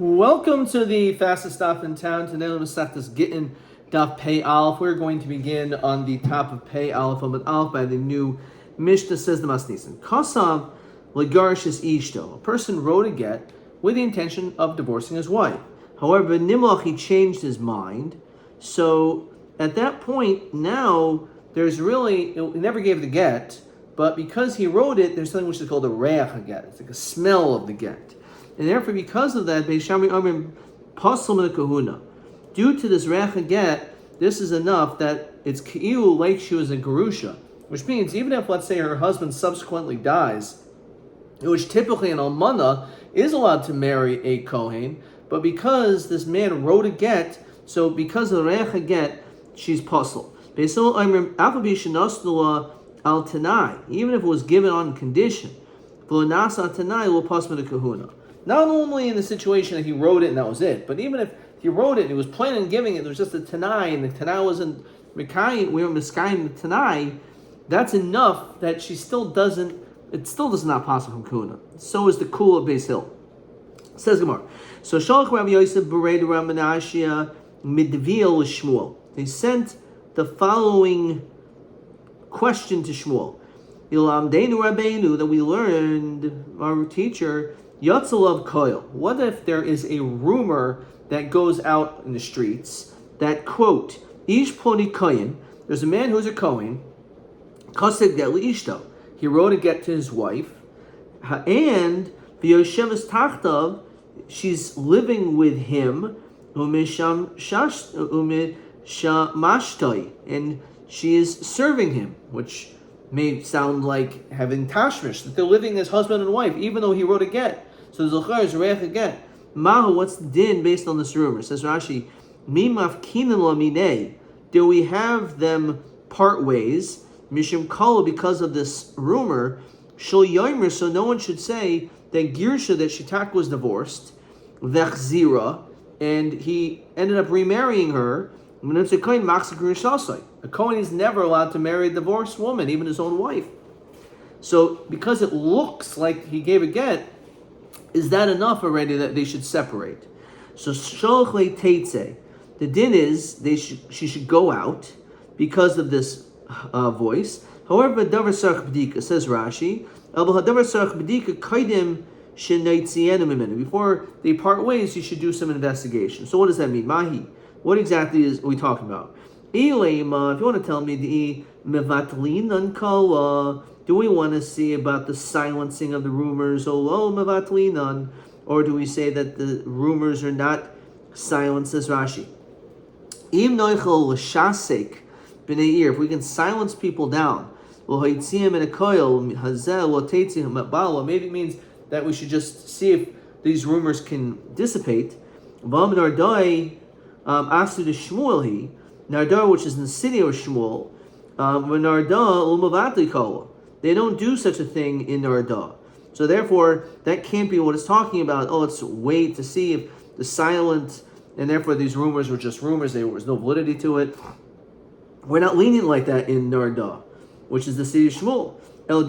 Welcome to the fastest stop in town. Today we'll start this Gittin Daf Pei Aleph. We're going to begin on the top of Pei Aleph by the new Mishnah. Says the Masnisin. Kasav legarishis ishto. A person wrote a get with the intention of divorcing his wife. However, Nimlach, he changed his mind. So at that point, now there's really, he never gave the get, but because he wrote it, there's something which is called a reach get. It's like a smell of the get. And therefore, because of that, Beis Shammai Amrim pasal min kahuna. Due to this reach get, this is enough that it's k'ilu like she was a gerusha, which means even if, let's say, her husband subsequently dies, which typically an almana is allowed to marry a kohen, but because this man wrote a get, so because of the reach get, she's pasal. Beis Shammai Amrim afabi shenasnula al tanai, even if it was given on condition, v'lo nasa tanai lo pasal min kahuna. Not only in the situation that he wrote it and that was it, but even if he wrote it and he was planning on giving it, there was just a Tanai and the Tanai wasn't Mikai, we were Miskayim the Tanai, that's enough that she still doesn't, it still does not pass from Kuna. So is the Kula of Beis Hill. Says Gemara. So Shalach Rabbi Yosef Bered Ramanashia Midvil Shmuel. They sent the following question to Shmuel. Ilamdeinu Rabbeinu, that we learned, our teacher, Yatzalav Koil. What if there is a rumor that goes out in the streets that, quote, Ish Ploni Koyin, there's a man who's a Kohen, Kaseg Get Ishto. He wrote a get to his wife, and V'yosheves Tachtav, she's living with him, Umishamashtoi, and she is serving him, which may sound like having tashmish, that they're living as husband and wife, even though he wrote a get. So the Zohar is reich again. Mahu, what's the din based on this rumor? Says Rashi, Mi mafkinin lo minei. Do we have them part ways? Mishim kala, because of this rumor. Shul yomer, so no one should say that Girsha, that Shitak was divorced, vechzira, and he ended up remarrying her. A Kohen is never allowed to marry a divorced woman, even his own wife. So because it looks like he gave a get, is that enough already that they should separate? So Sholchle Teitze, the din is she should go out because of this voice. However, Davar Sarach B'dika, says Rashi, Davar Sarach B'dika Kaidim Shenaitzienu Mimenu. Before they part ways, you should do some investigation. So what does that mean? Mahi, what exactly are we talking about? If you want to tell me the mevatlin unkala, do we want to see about the silencing of the rumors? Mevatlinan, or do we say that the rumors are not silenced? As Rashi, if we can silence people down, maybe it means that we should just see if these rumors can dissipate. Asu de Shmuel Nardar, which is in the city of Shmuel, they don't do such a thing in Narda. So therefore, that can't be what it's talking about. Oh, let's wait to see if the silent, and therefore these rumors were just rumors, there was no validity to it. We're not lenient like that in Narda, which is the city of Shmuel. El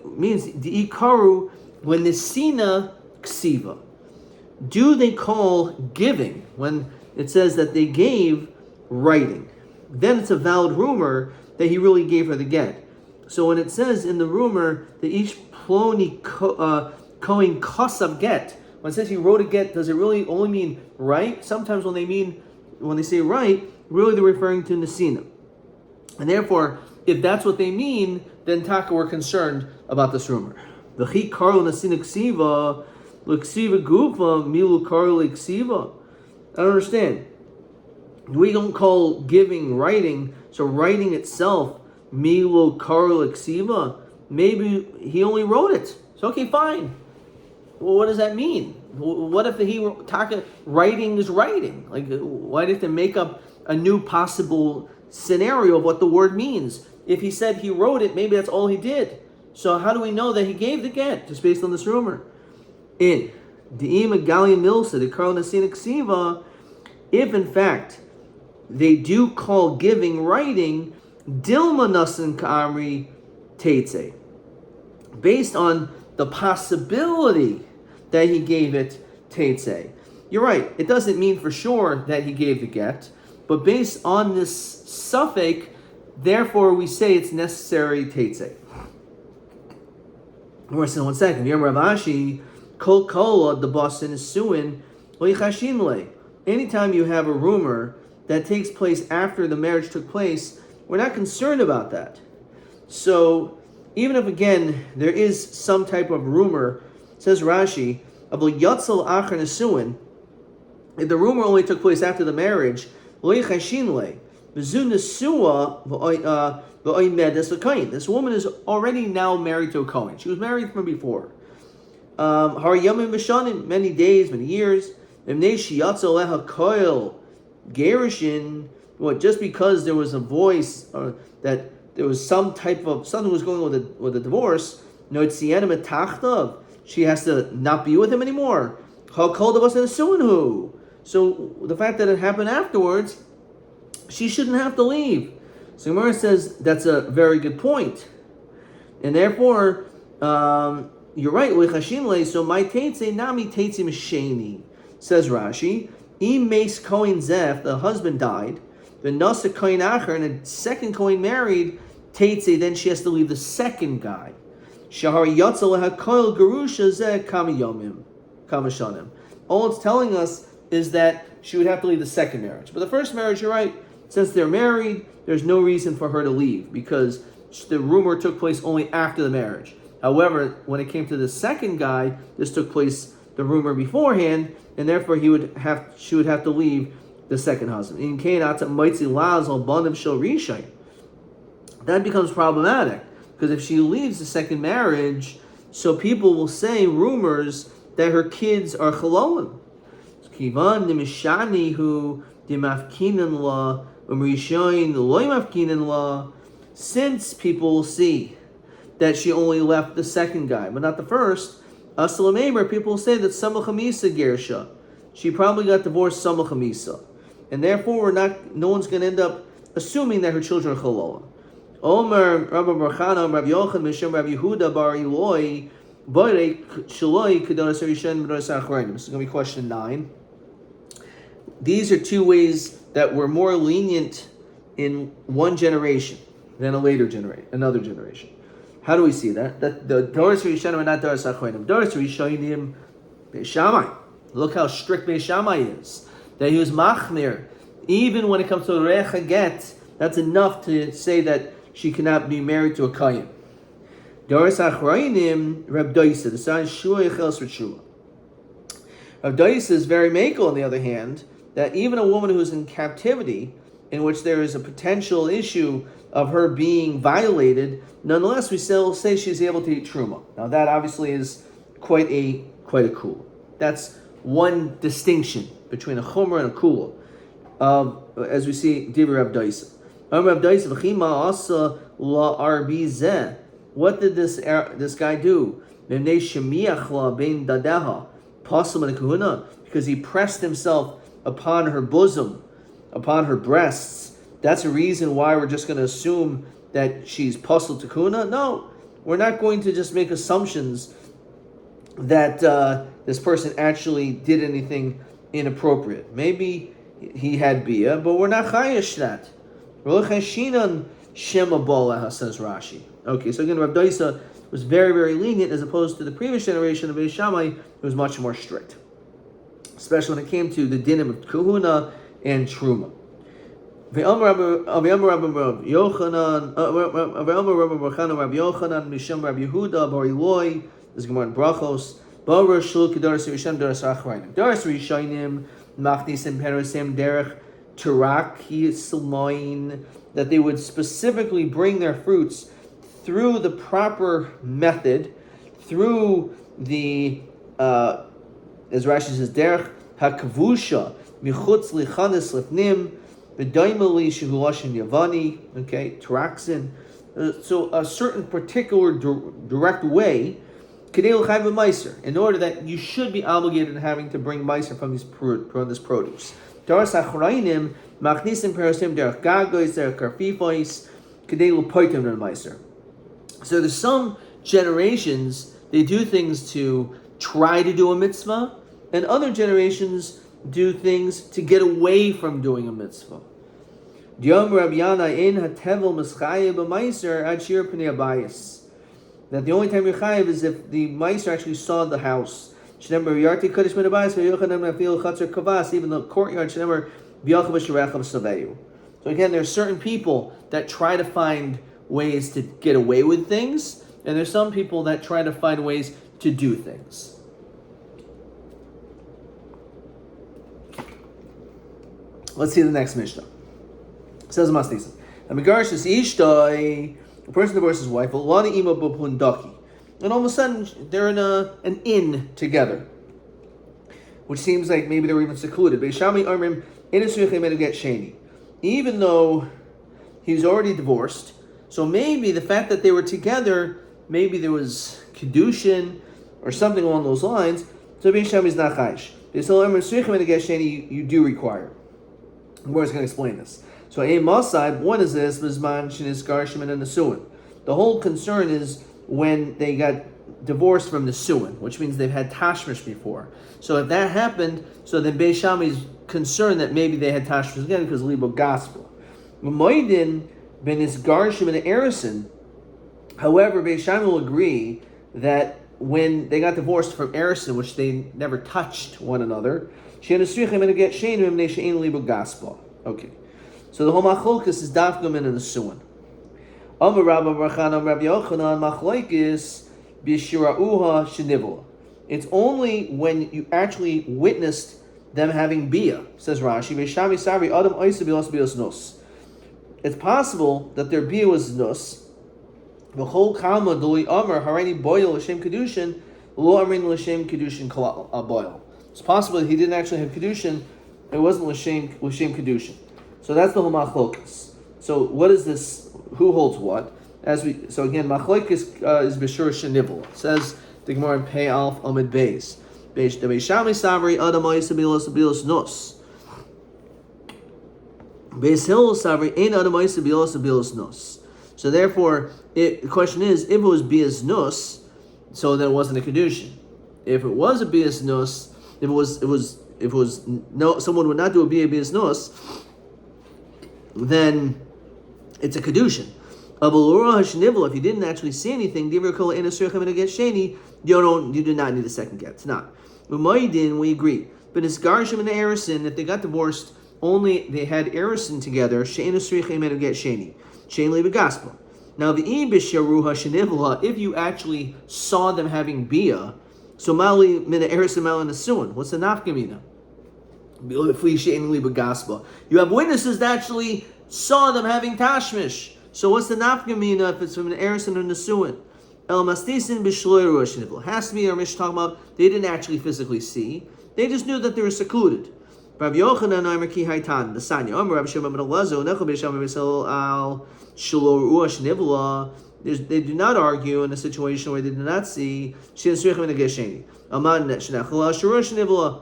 means the ikaru when the sina ksiva. Do they call giving when it says that they gave writing? Then it's a valid rumor that he really gave her the get. So when it says in the rumor that each ploni kohen kasav get, when it says he wrote a get, does it really only mean right? Sometimes when they say right, really they're referring to Nesina. And therefore, if that's what they mean, then Taka, we're concerned about this rumor. The chi karl Nesina ksiva, l'ksiva gufa, milu karl l'ksiva. I don't understand. We don't call giving writing, so writing itself, Milo Karl Ksiva, maybe he only wrote it. So okay, fine. Well, what does that mean? What if writing is writing? Like, why did they make up a new possible scenario of what the word means? If he said he wrote it, maybe that's all he did. So how do we know that he gave the get, just based on this rumor? In De'ima Gali Milsa, the Karl Nasina Ksiva, if in fact they do call giving writing, Dilma Nasan Ka'amri Teitze, based on the possibility that he gave it Teitze. you're right. It doesn't mean for sure that he gave the get, but based on this suffix, therefore we say it's necessary teitzei. We're saying 1 second. Yom Ravashi, kol the bosin is suin loichashin le. Anytime you have a rumor that takes place after the marriage took place, we're not concerned about that. So even if again there is some type of rumor, says Rashi, if the rumor only took place after the marriage, this woman is already now married to a Kohen. She was married from before. Many days, many years. What, just because there was a voice or that there was some type of something was going on with a divorce, she has to not be with him anymore. So the fact that it happened afterwards, she shouldn't have to leave. So Gemara says that's a very good point, and therefore you're right. So my teitze nami teitze misheni, says Rashi. Im meis kohen zef, the husband died. The nasa kohen acher, and a second kohen married. Teitze, then she has to leave the second guy. Shahar yatza leha koil gerusha zeh kama yomim, kama shanim. All it's telling us is that she would have to leave the second marriage. But the first marriage, you're right. Since they're married, there's no reason for her to leave because the rumor took place only after the marriage. However, when it came to the second guy, this took place the rumor beforehand, and therefore she would have to leave the second husband. That becomes problematic because if she leaves the second marriage, so people will say rumors that her kids are chalolim. Kivan nimishani hu dimafkinan la umrishoin loimafkinan la. Since people will see that she only left the second guy, but not the first, asalamemer, people will say that samach hamisa gersha. She probably got divorced samach hamisa, and therefore no one's going to end up assuming that her children are chalolim. Omer Rabbi Barchana Rabbi Yochanan Mishem Rabbi Yehuda Bar Eloi Barek Shaloi Kedonos Rishon Kedonos Achronim. This is going to be question 9. These are two ways that were more lenient in one generation than another generation. How do we see that? That the Doros Rishonim are not Doros Achronim. Doros Rishonim Beis Shammai. Look how strict Beis Shammai is. That he was machmir. Even when it comes to Recha Get, that's enough to say that she cannot be married to a Kayin. Doros Achronim, Reb Doisa, the son of Shua Yechels Rishua. Reb Doisa is very makel, on the other hand, that even a woman who is in captivity, in which there is a potential issue of her being violated, nonetheless we still say she's able to eat truma. Now that obviously is quite a kula. That's one distinction between a chumrah and a kula. As we see, Divrei Reb Doisa. What did this guy do? Because he pressed himself upon her bosom, upon her breasts. That's a reason why we're just going to assume that she's pasul tekuna? No, we're not going to just make assumptions that this person actually did anything inappropriate. Maybe he had bia, but we're not chayish that. Says Rashi. Okay, so again, Rav Doisa was very, very lenient as opposed to the previous generation of Beis Shammai, who was much more strict, especially when it came to the dinim of kahuna and truma. This is Gemara in Brachos. Doros Rishonim machnisim perosim derech Turaki Silmoin, that they would specifically bring their fruits through the proper method, through the, as Rashi says, Derech HaKavusha, Michutz Lichanis Lifnim, B'daimali Shehulashin Yavani, okay, Taraxin. So a certain particular direct way, Kedei L'chaim B'maiser, in order that you should be obligated in having to bring maiser from this produce. Doros Achrayim machnisim perosim derech gagois derech karfifois kedei l'poitim dermaiser. So there's some generations they do things to try to do a mitzvah, and other generations do things to get away from doing a mitzvah. That the only time you're chayiv is if the meiser actually saw the house. Even the courtyard. So again, there's certain people that try to find ways to get away with things, and there's some people that try to find ways to do things. Let's see the next Mishnah. It says Masnisa. A person divorces his wife, and all of a sudden they're in an inn together, which seems like maybe they were even secluded. Even though he's already divorced, so maybe the fact that they were together, maybe there was kedushin or something along those lines. So Beisham is not chayish. You do require. The Gemara is going to explain this. So a masad, what is this? The whole concern is when they got divorced from the suin, which means they've had tashmish before. So if that happened, so then Beis Shammai is concerned that maybe they had tashmish again because libo gospel. Moedin ben is garshim and erison. However, Beis Shammai will agree that when they got divorced from erison, which they never touched one another, okay. So the whole machlokes is dafgamin and the suin. Amar Rabbi Barchan Rabbi Yochanan machlokes b'shirauha shenivla. It's only when you actually witnessed them having bia, says Rashi. Beishami sabri adam oisa bios bios nus. It's possible that their bia was nus. V'chol kama doli amar harani boil l'shem kedushin lo amrin l'shem kedushin boil. It's possible that he didn't actually have kedushin. It wasn't l'shem kedushin. So that's the whole machlokes. So what is this? Who holds what? So again, machlokes is b'shur shenivl. Says the Gemara in Pei Alf Amid Beis. Beishami Sabri Adam Oisabilos Bilos Nos. Beis Hillel Sabri Ein Adam Oisabilos Bilos Nos. So therefore, the question is, if it was bias nus, so then it wasn't a kedushin. If it was a bias nus, if it was no, someone would not do a bias nus, then it's a kedushin. If you didn't actually see anything, you do not need a second get. It's not. We agree. But it's garshim and erison. If they got divorced, only they had erison together. Now the if you actually saw them having bia, so mali mina erison mal in suin. What's the nafkamina? You have witnesses that actually saw them having tashmish. So what's the nafkamina if it's from an erison or nesuin? El mastisin b'shloy rosh nivul. Has to be our Mishnah talking about they didn't actually physically see. They just knew that they were secluded. Rav Yochanan Omer ki haytan the Sanya Omer Rav Shimon ben Elazar Necho b'Sham b'Sel al shlo ruach nivula. They do not argue in a situation where they did not see. Shin srichim in a gesheni. Aman shenachol al shruach nivula.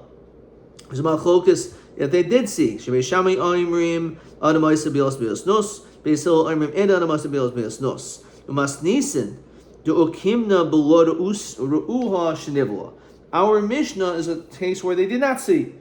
There's a malchokas if they did see. Shemei Shamei Oimrim Adam Oisa Bios Bios Nos. Beis Hillel Oimrim Ed Adam Oisa Bios Bios Nos. Umas Nisin. Our Mishnah is a case where they did not see.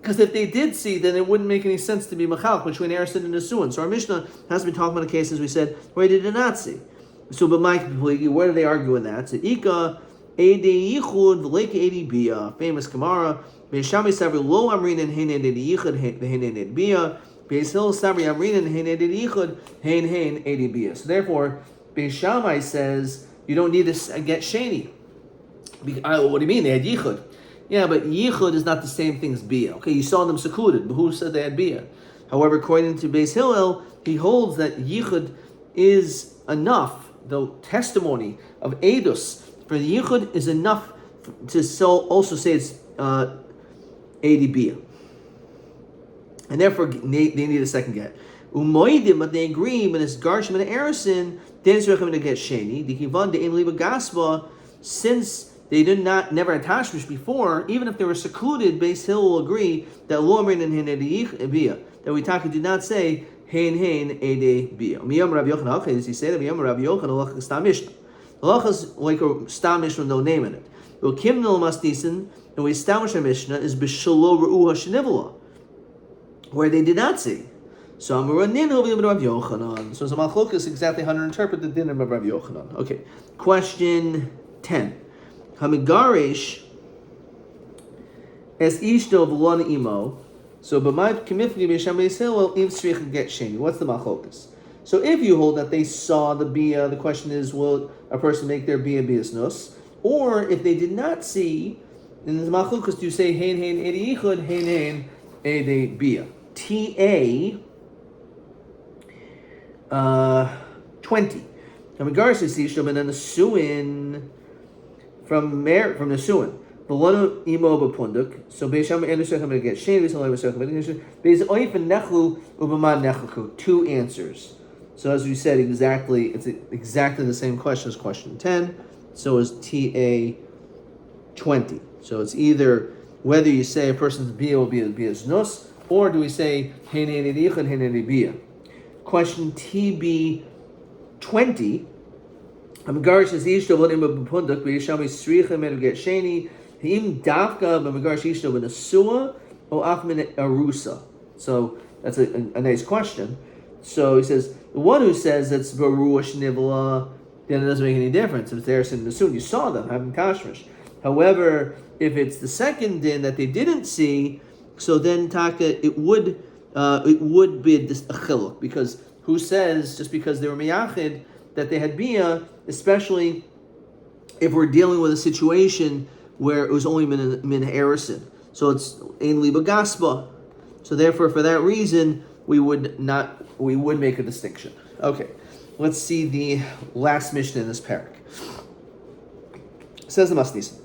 Because if they did see, then it wouldn't make any sense to be machal between erison and nesuin. So our Mishnah has been talking about a case, as we said, where they did not see. So, but Mike, where do they argue in that? So, Ika, Ede Yichud, V'leke Ede Bia, famous Gemara, Beishami Sabri Lo Amrin and Hein Ede Yichud, Hein Ede Bia, Beis Hillel Sabri Amrin and Hein Ede Yichud, Hein Ede Bia. So therefore, Beis Shammai says you don't need to get sheni. What do you mean? They had yichud. Yeah, but yichud is not the same thing as bia. Okay, you saw them secluded, but who said they had bia? However, according to Beis Hillel, he holds that yichud is enough. The testimony of edus for the yichud is enough to also say it's edi bia, and therefore they need a second get. Umoidim, but they agree when it's garshim and erison. Then to get sheni. The kivan de liba gaspa, since they did not never had tashmish before, even if they were secluded, Beis Hillel will agree that lo amrin and hen bia, that we did not say hen ede bia. Miyam Rabbi Yochanan, okay, does he say that? Miyam Rabbi Yochanan halach is stam mishnah. Halach is like a stam mishnah with no name in it. Kimnel mastisin and we establish our Mishnah, is b'shalo re'uha shenivla, where they did not see. So Amaranin will be Rav Yochanan. So Malchok is exactly how to interpret the din of Rav Yochanan. Okay, question 10. Hamigarish es ishto v'lon imo. So b'may kimifli b'sham b'yisrael im tzrich get sheni. What's the Malchokas? So if you hold that they saw the bia, the question is, will a person make their bia biasnos? Or if they did not see, in the Malchokas, do you say hein hein edi yichud, hein hein edi bia? TA 20. Regards to Sishlam and then the Suin from the Suin. Belonu imo b'punduk. So Beisham Anderson coming to get Shane. Beis oif and nechlu ubaman nechlu. Two answers. So as we said, it's exactly the same question as question 10. So is TA 20. So it's either whether you say a person's bia will be as nus, or do we say hein edi yichud, hein edi bia? Question TB 20. Amigarish is ishto v'lim b'punduk v'yishami sricha medu get sheni him davka b'amigarish ishto v'nasua o achmin arusa. So that's a nice question. So he says the one who says it's baruch nivla, then it doesn't make any difference if they're sitting soon. You saw them having kashmish. However, if it's the second din that they didn't see, so then taka it would be a chiluk, because who says just because they were miyachid that they had bia, especially if we're dealing with a situation where it was only min ha'erisin. So it's ein liba gaspa. So therefore, for that reason, we would make a distinction. Okay, let's see the last Mishnah in this parak. Says the Masnisin.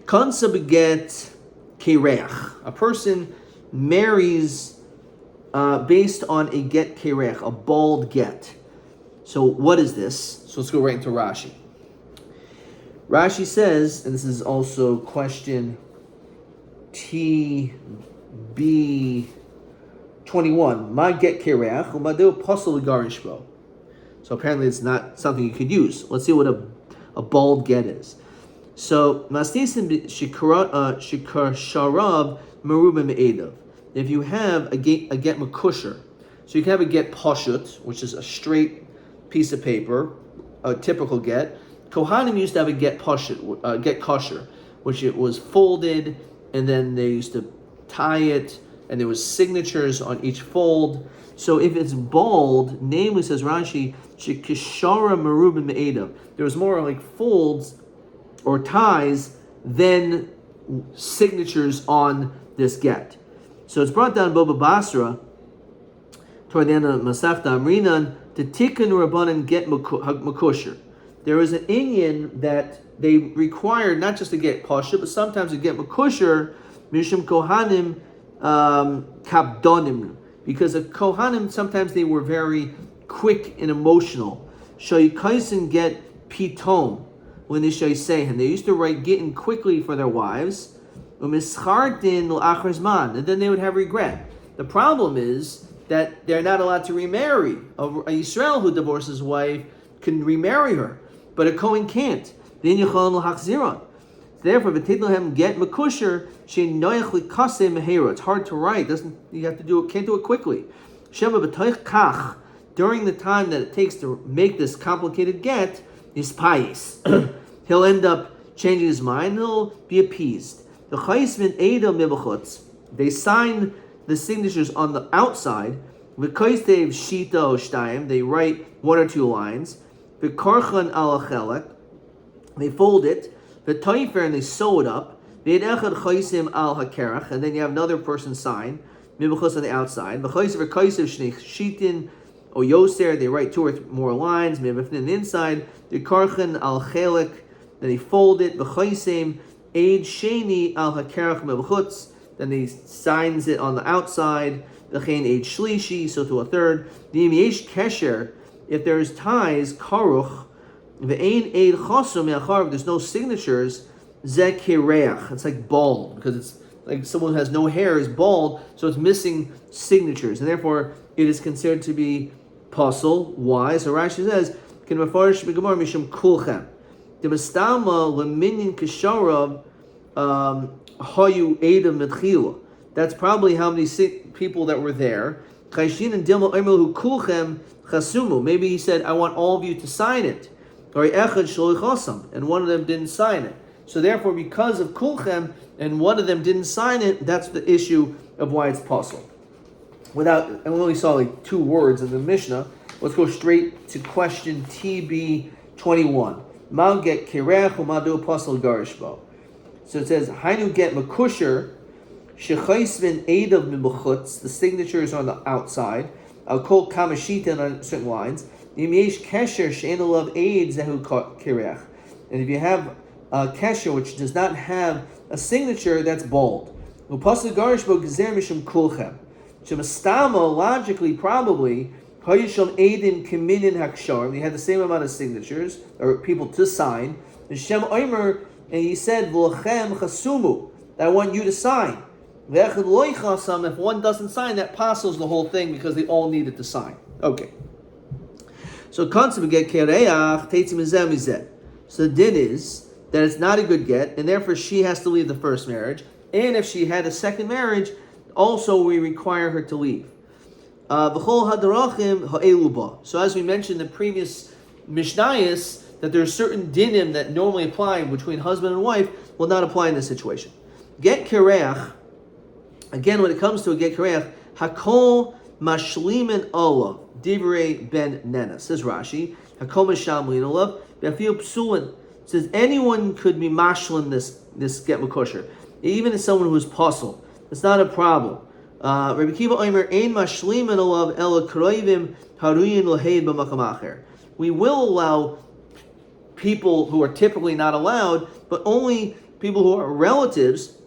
Kansa beget kereach. A person marries based on a get kereach, a bald get. So what is this? So let's go right into Rashi. Rashi says, and this is also question TB 21. Ma get kereach umadu pasal garishbo. So apparently it's not something you could use. Let's see what a bald get is. So masnisin shikar sharav merubim me'edav. If you have a get makusher, so you can have a get pashut, which is a straight piece of paper, a typical get. Kohanim used to have a get pashut, get kosher, which it was folded, and then they used to tie it, and there was signatures on each fold. So if it's bald, namely says Rashi, shikishara merubim me'edav. There was more like folds or ties than signatures on this get. So it's brought down Boba Basra toward the end of Masechta Amrinan to Tikkun Rabbanan get makusher. There was an Inyan that they required not just to get pasha, but sometimes to get makusher mishum kohanim kabdonim, because the kohanim sometimes they were very quick and emotional. Shoyikaisen get pitom when they shoyisehen. They used to write Gittin quickly for their wives. And then they would have regret. The problem is that they're not allowed to remarry. A Yisrael who divorces his wife can remarry her, but a Kohen can't. Therefore, v'titlahem get makusher she'noyach likaseh mehera. It's hard to write. You have to do it. Can't do it quickly. Shema b'toich kach. During the time that it takes to make this complicated get, is payis. He'll end up changing his mind. He'll be appeased. The chaysmin edel mibachutz. They sign the signatures on the outside. V'koistev shita o shtayim. They write one or two lines. V'korchan al chelek. They fold it. V'toifer, and they sew it up. V'edechad chaysim al hakerach, and then you have another person sign mibachutz on the outside. V'chaysev shnei shitin o yoser. They write two or more lines. Mibachutz on the inside. V'korchan al chelek. Then they fold it. V'chaysim Aid sheni al hakerach mebchutz. Then he signs it on the outside. V'chein aid shlishi, so to a third. V'im yesh kesher, if there is ties, karuch. V'ein aid chasum me'achar, there's no signatures. Zeh kireach, it's like bald, because it's like someone who has no hair is bald, so it's missing signatures, and therefore it is considered to be pasul. Why? So Rashi says, "Ken mafarish b'gemar mishum kulchem." The mistama leminyan kisharav Hayu Adam Mitchila. That's probably how many people that were there. Chayshin and Dilma Omerlu Kulchem Chasumu. Maybe he said, I want all of you to sign it. Or Echad Sholichosam, and one of them didn't sign it. So therefore, because of Kulchem, and one of them didn't sign it, that's the issue of why it's possible. And we only saw like 2 words in the Mishnah. Let's go straight to question TB 21. Mal get kirech umadu apostle garishbo. So it says, Hainu get makusher, shechaisvin edav mibuchutz, the signatures are on the outside, al kol kamashita on certain lines, imyesh kesher she'enolav aid zehu kirech. And if you have a kesher which does not have a signature, that's bold. Apostle garishbo gezer mishum kulchem. Shemastama, logically, probably, Hayisham Aidin Kaminin Hakshar, he had the same amount of signatures, or people to sign. And Shem Omer, and he said, V'lachem Chasumu, I want you to sign. If one doesn't sign, that passes the whole thing because they all needed to sign. Okay. So concept get kereach teitzim mizeh. So the din is that it's not a good get, and therefore she has to leave the first marriage. And if she had a second marriage, also we require her to leave. So as we mentioned in the previous Mishnayos, that there are certain dinim that normally apply between husband and wife will not apply in this situation. Get kereach, again when it comes to a get kereach, hakol mashlimin olav divrei ben nena, says Rashi, hakol mashamlin olav b'afil psulin, says anyone could be mashlin this get makosher, even as someone who is puzzled. It's not a problem. Rabbi Kiva Omer ein mashlimin olav ela kroivim haruyin laheid b'makam acher. We will allow people who are typically not allowed, but only people who are relatives,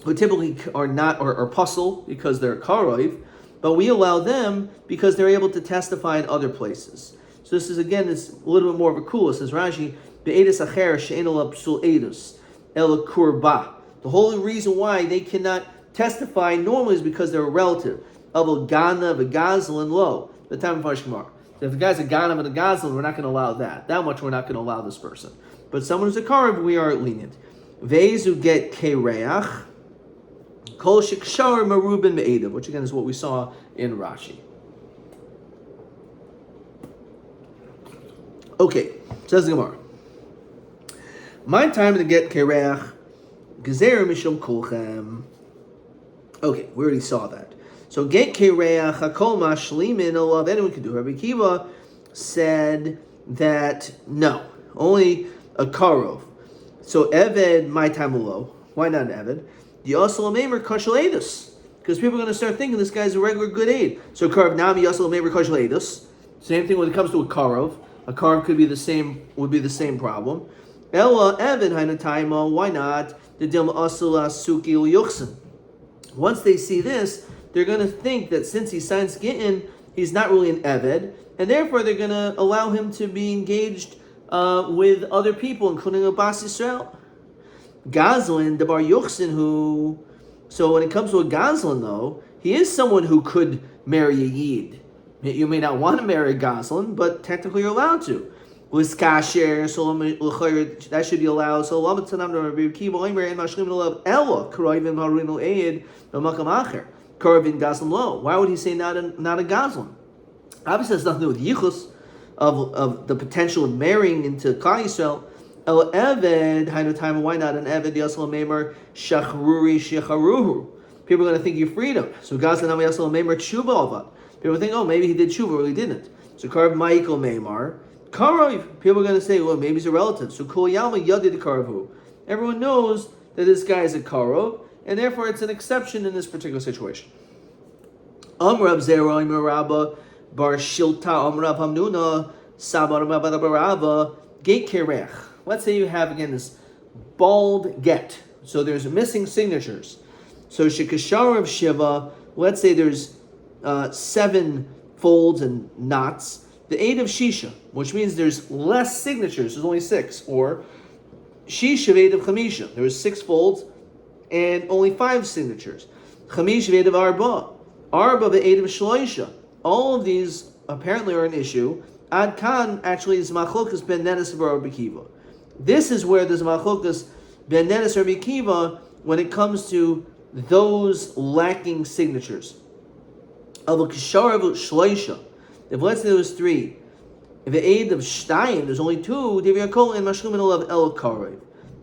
who typically are not or are puzzle because they're karoiv, but we allow them because they're able to testify in other places. So this is again, it's a little bit more of a kula. Says Rashi, be'edus acher she'en ala psul edus ela kurba. The whole reason why they cannot testify normally is because they're a relative. Of Gana, V'Gazlan, lo. The time of Farshkamar. So if the guy's a Gana and a Gazlan, we're not going to allow that. That much we're not going to allow this person. But someone who's a Karev, we are lenient. Vezu get Kereach, Kol Shikshar Marubin Me'edav, which again is what we saw in Rashi. Okay, says the Gemara. My time to get Kereach, Gezer Mishum Kulchem. Okay, we already saw that. So get kereach hakol mashlimin olav, anyone can do. Rabbi Kiva said that no, only a karov. So eved my tamulo. Why not an eved? The yasalamemer kashaledus, because people are going to start thinking this guy's a regular good aid. So karov nami yasalamemer kashaledus. Same thing when it comes to a karov. A karov could be the same. Would be the same problem. Ella eved hainataima. Why not the dilma asala suki liyuchsin? Once they see this, they're going to think that since he signs Gittin, he's not really an Eved, and therefore they're going to allow him to be engaged with other people, including a Bas Yisrael. Gazlan, the Bar Yuchsin, who... So when it comes to a Gazlan, though, he is someone who could marry a Yid. You may not want to marry a Gazlan, but technically you're allowed to. With kasher, so that should be allowed. So Lamatanam Rabbi Kiva Omer and Mashlim Olav Ella Karoivim Harino Eid Makam Acher Karovin Gazlan Lo. Why would he say not a Gazlan? Obviously, that's nothing to do with yichus of the potential of marrying into Klal Yisrael. El Eved Hainu time. Why not an Eved Yasal Meimer Shachruri Shecharuhu? People are going to think you're freedom. So Gazlan Am Yasal Meimer Tshuva Alvat. People think, oh, maybe he did Tshuva or he didn't. So Karv Michael Meimar. Karov, people are going to say, well, maybe he's a relative. So Kol Yalma Yadid Karvu. Everyone knows that this guy is a Karov, and therefore it's an exception in this particular situation. Amrav Zera Rabba Bar Shilta Amrav Hamnuna Sabar Barava Gate Kerech. Let's say you have again this bald get. So there's missing signatures. So Shikashar of Shiva, let's say there's 7 folds and knots. The 8 of Shisha, which means there's less signatures, there's only 6. Or Shisha 8 of Chamisha, there was 6 folds and only 5 signatures. Chamish 8 of Arba, Arba 8 of Shloisha. All of these apparently are an issue. Ad Khan actually is Machlokas ben Nenes of Rabbi Kiva. This is where there's Machlokas Ben Nenes Rabbi Kiva, when it comes to those lacking signatures. If let's say there was 3, if the aid of Shtayim, there's only 2, in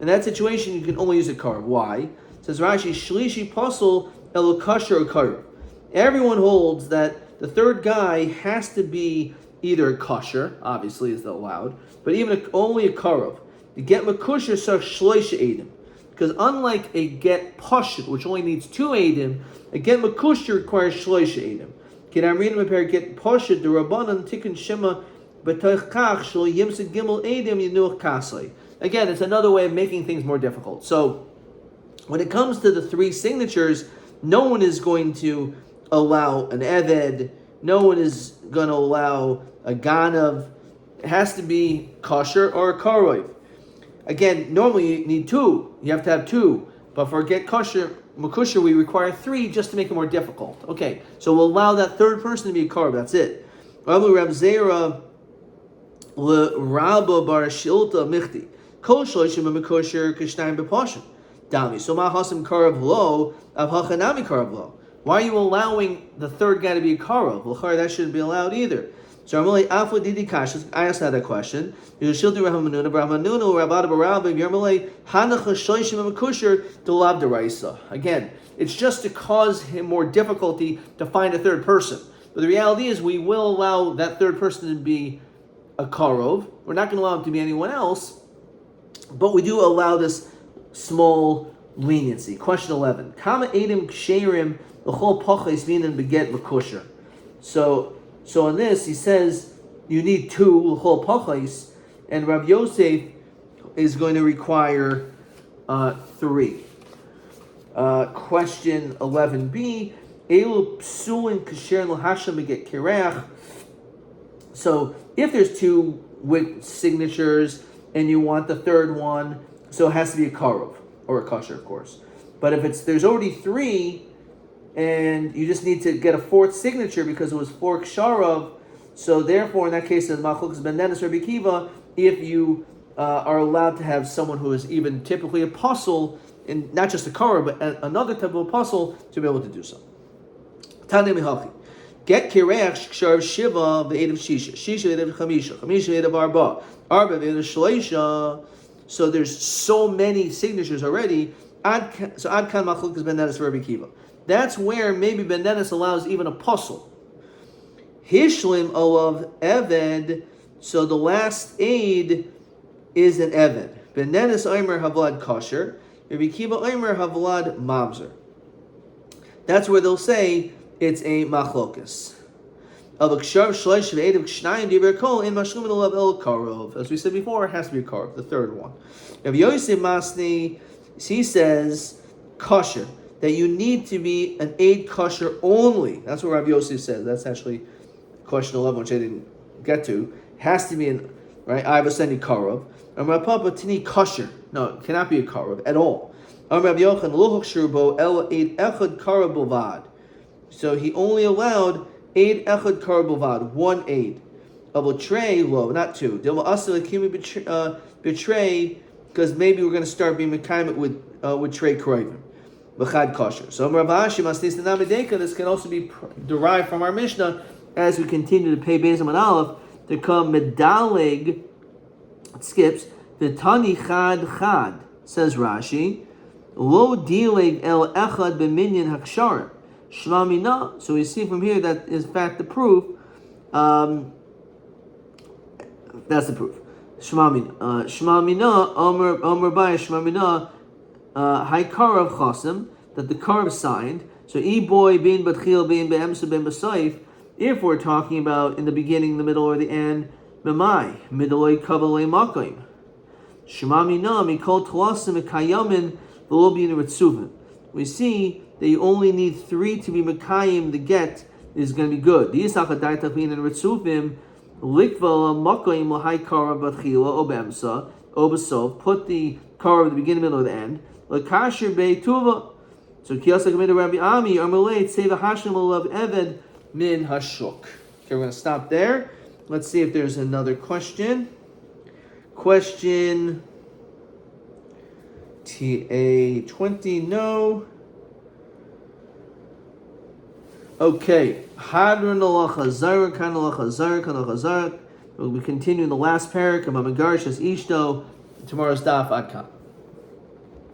that situation, you can only use a karev. Why? It says Rashi, Shlishi Pasol El Kasher or Karev. Everyone holds that the third guy has to be either a kosher, obviously is allowed, but even only a karev. The get makusher such shloisha edim, because unlike a get pashut, which only needs 2 edim, a get makusher requires shloisha edim. Can I read him a get pashut the rabbanon tikkun shema b'toich kach shlo yimsed gimel edim yinuach kasei. Again, it's another way of making things more difficult. So, when it comes to the 3 signatures, no one is going to allow an eved, no one is going to allow a ganav. It has to be kosher or a karev. Again, normally you need 2. You have to have 2. But for get kosher, makusher, we require 3 just to make it more difficult. Okay, so we'll allow that third person to be a karev. That's it. Rabbi Zera le Rabba bar Shilta michti. Kol shloishim makusher kishnayim b'pashim. Dami. So ma hasim karev lo av hachanami karev lo. Why are you allowing the third guy to be a karev? Well, that shouldn't be allowed either. So I asked that question. Again, it's just to cause him more difficulty to find a third person. But the reality is we will allow that third person to be a karov. We're not going to allow him to be anyone else, but we do allow this small leniency. Question 11. Kama edim ksherim l'chol poches minin beget l'kusher. So on this, he says you need 2 l'chol poches, and Rabbi Yosef is going to require 3. Question 11b. Elu psulin kasher l'hashem beget kireach. So if there's 2 with signatures and you want the third one, so it has to be a karev or a kosher, of course. But if there's already 3. And you just need to get a 4th signature because it was 4 ksharov. So therefore, in that case, in Machlokes Ben Nenes Rabbi Kiva, if you are allowed to have someone who is even typically apostle, and not just a karev, but another type of apostle, to be able to do so. Tanei Mihachi. Get kireach ksharv shiva ve'edav shisha, shisha ve'edav chamisha, chamisha ve'edav arba, arba ve'edav shleisha. So there's so many signatures already. So ad kan Machlokes Ben Nenes Rabbi Kiva. That's where maybe Ben Nenes allows even apostle. Hishlim olav eved. So the last aid is an eved. Ben Nenes omer havlad kosher. Rabbi Kiva omer havlad mamzer. That's where they'll say it's a machlokes. As we said before, it has to be a karov, the third one. Rabbi Yosef Masni, he says kosher, that you need to be an aid kosher only. That's what Rabbi Yosef says. That's actually question 11, which I didn't get to. It has to be an, right? I have a sending karov. And Rabbi Papa tini kosher. No, it cannot be a karov at all. Rabbi Yochanan lochok shurbo el aid echad karov bovad. So he only allowed aid echad karov bovad, 1 aid. Of tray lo, not 2. Dilma asel akimi betray, because maybe we're going to start being mekayim with tray karavim. B'chad kosher. So Rav Ashi masnis the namideka. This can also be derived from our Mishnah as we continue to pay Beis and Aleph to come medaleg. It skips the tani chad chad, says Rashi. Lo dileg el echad b'minyan haksharim shma mina. So we see from here that is in fact the proof. That's the proof. Shma mina. Omer b'ay shma mina. High karav chasim, that the karav signed. So boy bin batchil bin be'emsa bin b'saif. If we're talking about in the beginning, the middle, or the end, memai midolay kavalay makayim. Shema mina mikol tlasim mekayamin v'lo bin ritzuvin. We see that you only need 3 to be mekayim. The get is going to be good. The yisach adai tachlin and ritzuvim likval makayim l'high karav batchila o be'emsa o b'sof. Put the karav at the beginning, middle, or the end. L'kasher be'tuva. So kiyasa committed Rabbi Ami Amalei Tzeva Hashem Olav Eved Min Hashuk. Okay, we're going to stop there. Let's see if there's another question. Question TA 20, no. Okay. Hadron alacha zarek, kan alacha zarek, kan alacha zarek. We'll be continuing the last parak of Amagarshas Ishto. Tomorrow's daf adkan.